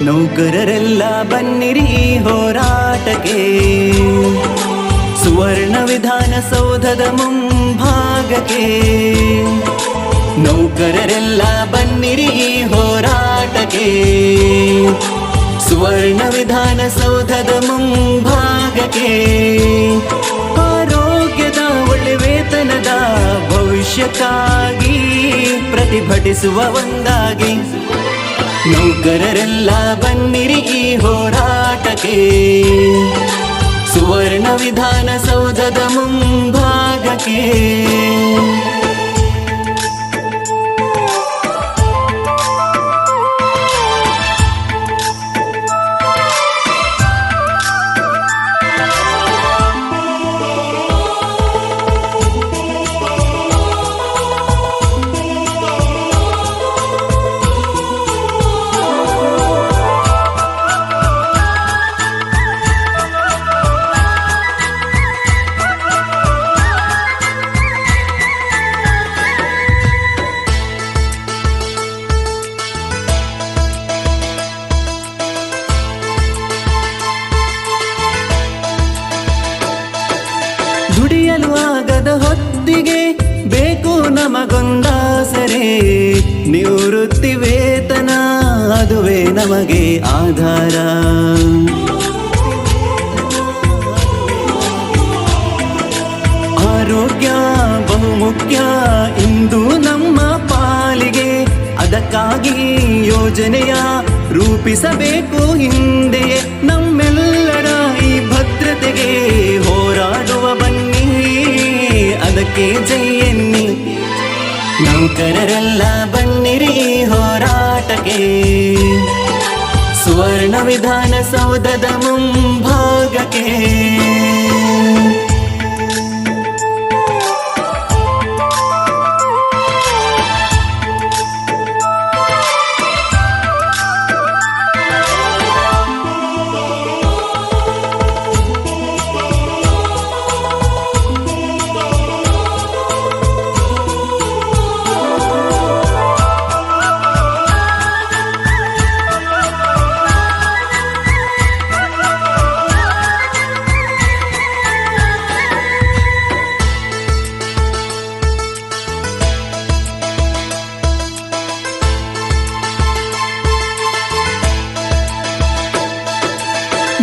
ನೌಕರರೆಲ್ಲ ಬನ್ನಿರಿ ಹೋರಾಟಕ್ಕೆ, ಸುವರ್ಣ ವಿಧಾನಸೌಧದ ಮುಂಭಾಗಕ್ಕೆ. ನೌಕರರೆಲ್ಲ ಬನ್ನಿರಿ ಹೋರಾಟಕ್ಕೆ, ಸುವರ್ಣ ವಿಧಾನಸೌಧದ ಮುಂಭಾಗಕ್ಕೆ. ಆರೋಗ್ಯದ ಒಳ್ಳೆ ವೇತನದ ಭವಿಷ್ಯಕ್ಕಾಗಿ ಪ್ರತಿಭಟಿಸುವ ಒಂದಾಗಿ. ನೌಕರರೆಲ್ಲ ಬನ್ನಿರಿ ಹೋರಾಟಕ್ಕೆ, ಸುವರ್ಣ ವಿಧಾನಸೌಧದ ಮುಂಭಾಗಕ್ಕೆ. ದುಡಿಯಲು ಆಗದ ಹೊತ್ತಿಗೆ ಬೇಕು ನಮಗೊಂದಾಸರೆ, ನಿವೃತ್ತಿ ವೇತನ ಅದುವೇ ನಮಗೆ ಆಧಾರ. ಆರೋಗ್ಯ ಬಹುಮುಖ್ಯ ಇಂದು ನಮ್ಮ ಪಾಲಿಗೆ, ಅದಕ್ಕಾಗಿ ಯೋಜನೆಯ ರೂಪಿಸಬೇಕು ಹಿಂದೆಯೇ. ನಮ್ಮೆಲ್ಲರ ಈ ಭದ್ರತೆಗೆ ಹೋರಾಡುವ ಬನ್ನಿ, ಅದಕ್ಕೆ ಜೈ ಎನ್ನಿ. ನೌಕರರೆಲ್ಲ ಬನ್ನಿರಿ ಹೋರಾಟಕ್ಕೆ, ಸುವರ್ಣ ವಿಧಾನಸೌಧದ ಮುಂಭಾಗಕ್ಕೆ.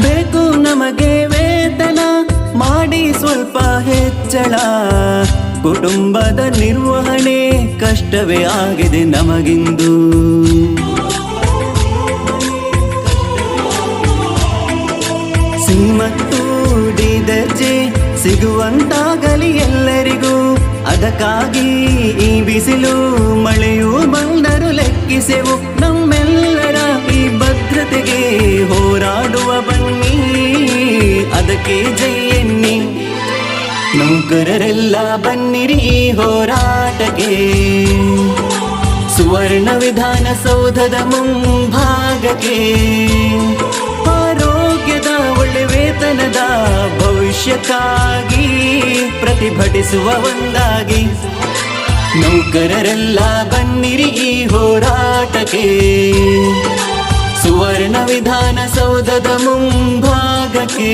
ಬೇಕು ನಮಗೆ ವೇತನ ಮಾಡಿ ಸ್ವಲ್ಪ ಹೆಚ್ಚಳ, ಕುಟುಂಬದ ನಿರ್ವಹಣೆ ಕಷ್ಟವೇ ಆಗಿದೆ ನಮಗಿಂದು. ಸಿ ಮತ್ತು ಡಿ ದರ್ಜೆ ಸಿಗುವಂತಾಗಲಿ ಎಲ್ಲರಿಗೂ, ಅದಕ್ಕಾಗಿ ಈ ಬಿಸಿಲು ಮಳೆಯೂ ಬಂದರೂ ಲೆಕ್ಕಿಸೆವು. ನಮ್ಮೆಲ್ಲರ ಈ ಭದ್ರತೆಗೆ ಹೋರಾಡುವ ಬನ್ನಿ, ಅದಕ್ಕೆ ಜೈ ಎನ್ನಿ. ನೌಕರರೆಲ್ಲ ಬನ್ನಿರಿ ಹೋರಾಟಕ್ಕೆ, ಸುವರ್ಣ ವಿಧಾನಸೌಧದ ಮುಂಭಾಗಕ್ಕೆ. ಆರೋಗ್ಯದ ಒಳ್ಳೆ ವೇತನದ ಭವಿಷ್ಯಕ್ಕಾಗಿ ಪ್ರತಿಭಟಿಸುವ ಒಂದಾಗಿ. ನೌಕರರೆಲ್ಲ ಬನ್ನಿರಿ ಹೋರಾಟಕ್ಕೆ, ಸುವರ್ಣ ವಿಧಾನಸೌಧದ ಮುಂಭಾಗಕ್ಕೆ.